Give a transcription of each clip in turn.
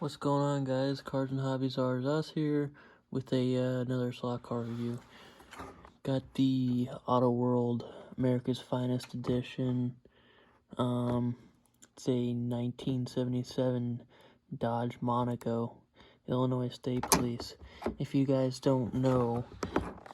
What's going on, guys? Cars and Hobbies are us here with another slot car review. Got the AutoWorld America's Finest Edition. It's a 1977 Dodge Monaco, Illinois State Police. If you guys don't know,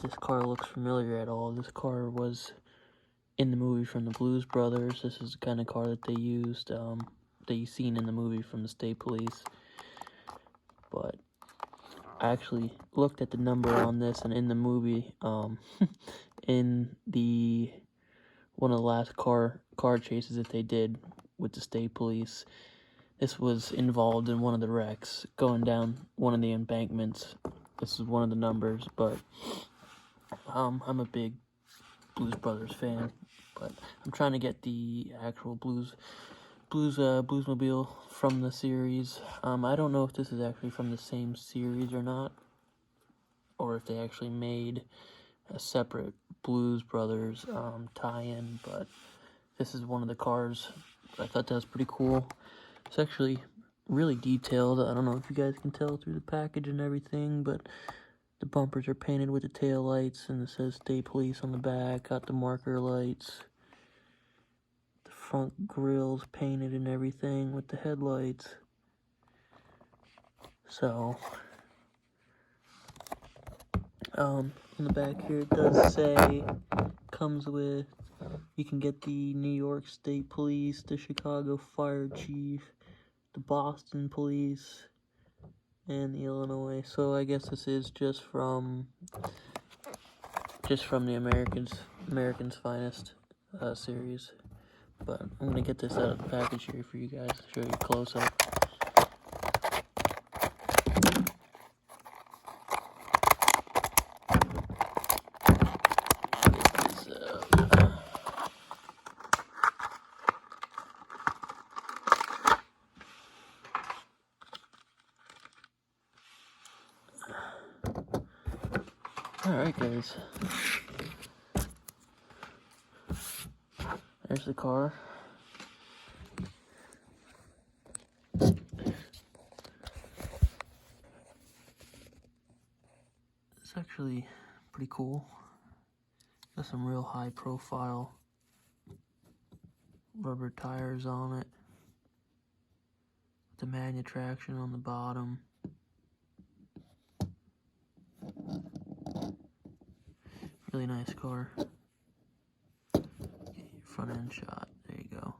this car looks familiar at all. This car was in the movie from the Blues Brothers. This is the kind of car that they used, that you seen in the movie from the State Police. But I actually looked at the number on this, and in the movie, in the one of the last car chases that they did with the state police, this was involved in one of the wrecks going down one of the embankments. This is one of the numbers, but I'm a big Blues Brothers fan, but I'm trying to get the actual Bluesmobile from the series. I don't know if this is actually from the same series or not, or if they actually made a separate Blues Brothers tie-in, but this is one of the cars. I thought that was pretty cool. It's actually really detailed. I don't know if you guys can tell through the package and everything, but the bumpers are painted with the tail lights, and it says State Police on the back. Got the marker lights. Front grill's painted and everything with the headlights. So, on the back here it does say, comes with, you can get the New York State Police, the Chicago Fire Chief, the Boston Police, and the Illinois. So I guess this is just from the American's Finest series. But I'm gonna get this out of the package here for you guys to show you close up. Alright, guys. There's the car. It's actually pretty cool. Got some real high profile rubber tires on it. The magnet traction on the bottom. Really nice car. Get your front end shot. There you go.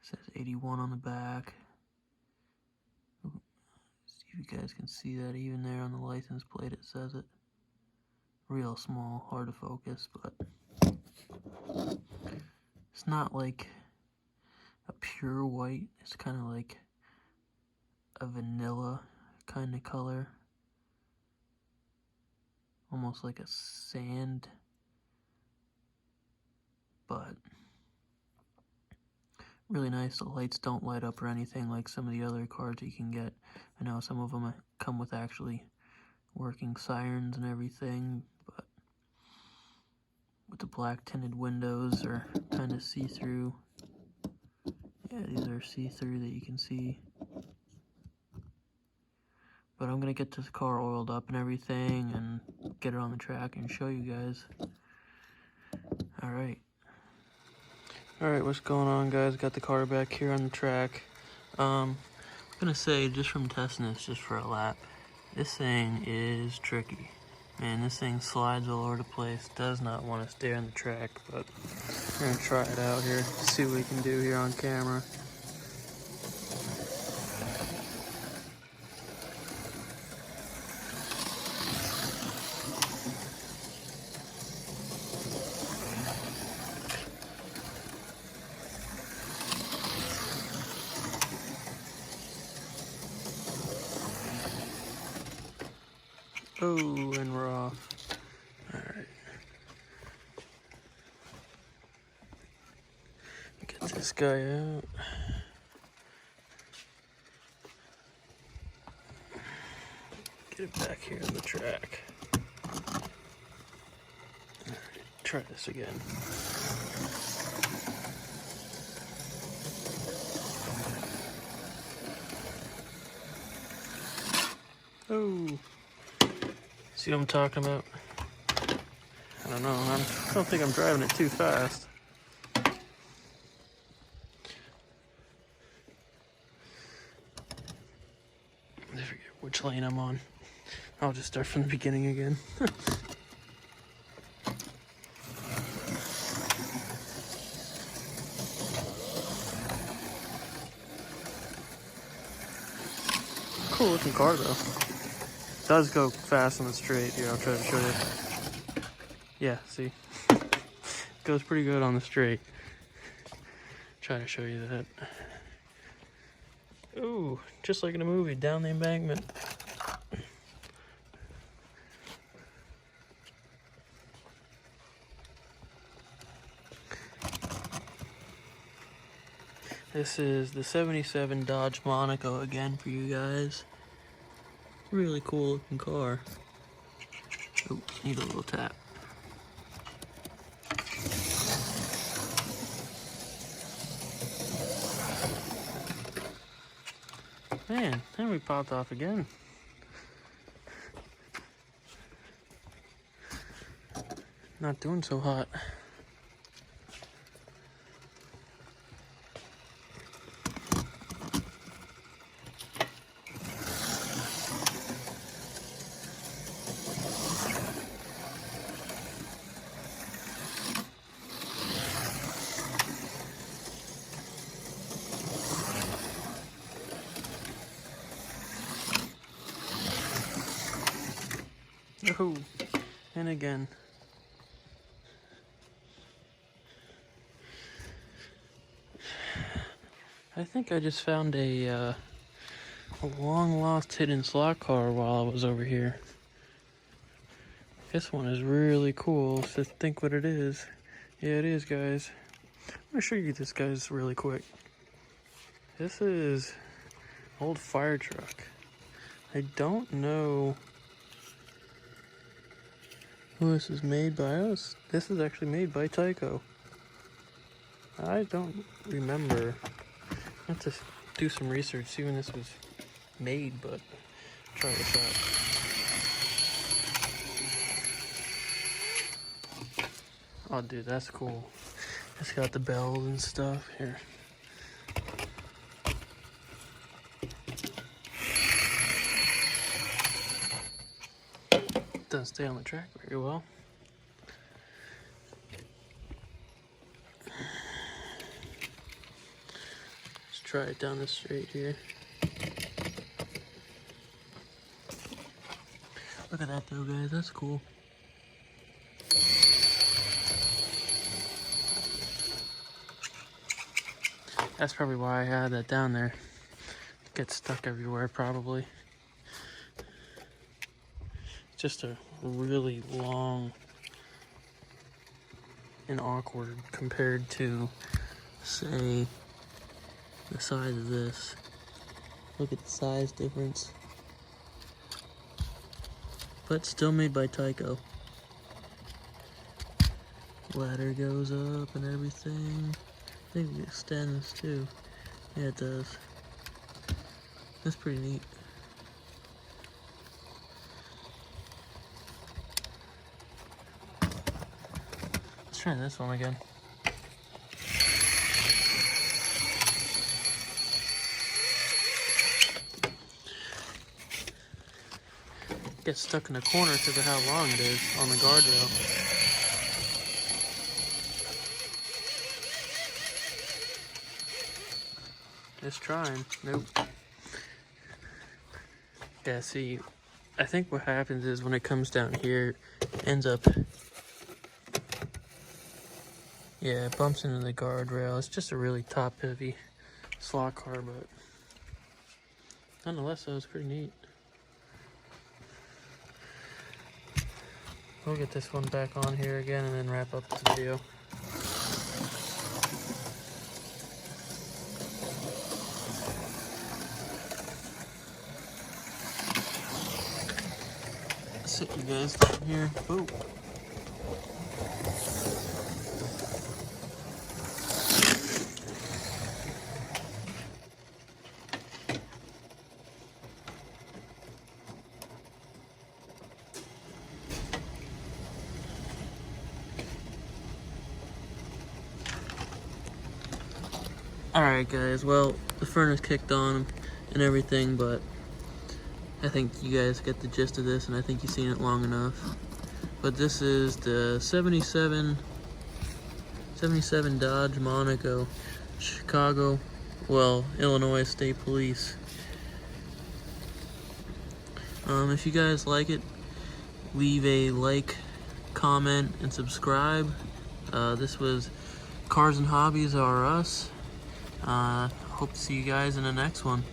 Says 81 on the back. See if you guys can see that even there on the license plate it says it. Real small, hard to focus, but it's not like a pure white. It's kind of like a vanilla kind of color. Almost like a sand, but really nice. The lights don't light up or anything like some of the other cars you can get. I know some of them come with actually working sirens and everything, but with the black tinted windows are kind of see-through. Yeah, these are see-through that you can see. But I'm gonna get this car oiled up and everything and get it on the track and show you guys. Alright, what's going on, guys? Got the car back here on the track. I'm gonna say, just from testing this just for a lap, this thing is tricky. Man, this thing slides all over the place. Does not want to stay on the track, but we're gonna try it out here. See what we can do here on camera. Oh, and we're off. Alright. Get this guy out. Get it back here on the track. Alright, try this again. Oh, see what I'm talking about? I don't know, I don't think I'm driving it too fast. I forget which lane I'm on. I'll just start from the beginning again. Cool looking car though. Does go fast on the straight. Here, I'll try to show you. Yeah, see? Goes pretty good on the straight. Try to show you that. Ooh, just like in a movie, down the embankment. This is the 77 Dodge Monaco again for you guys. Really cool looking car. Oh, need a little tap. Man, then we popped off again. Not doing so hot. Oh, and again. I think I just found a long lost hidden slot car while I was over here. This one is really cool, so think what it is. Yeah, it is, guys. I'm gonna show you this, guys, really quick. This is an old fire truck. I don't know who this is made by. This is actually made by Tyco. I don't remember. I have to do some research, see when this was made, but try this out. Oh, dude, that's cool. It's got the bells and stuff here. Doesn't stay on the track very well. Let's try it down the straight here. Look at that though, guys, that's cool. That's probably why I had that down there. It gets stuck everywhere probably. It's just a really long and awkward compared to, say, the size of this. Look at the size difference. But still made by Tyco. Ladder goes up and everything. I think it extends too. Yeah, it does. That's pretty neat. Let's try this one again. Gets stuck in the corner because of how long it is on the guardrail. Just trying. Nope. Yeah, see, I think what happens is when it comes down here, it ends up, yeah, it bumps into the guardrail. It's just a really top-heavy slot car, but nonetheless, that was pretty neat. We'll get this one back on here again and then wrap up the video. sit you guys down here. Ooh. Alright guys, well, the furnace kicked on and everything, but I think you guys get the gist of this, and I think you've seen it long enough. But this is the 77 Dodge Monaco, Chicago, well, Illinois State Police. If you guys like it, leave a like, comment, and subscribe. This was Cars and Hobbies Are Us. Hope to see you guys in the next one.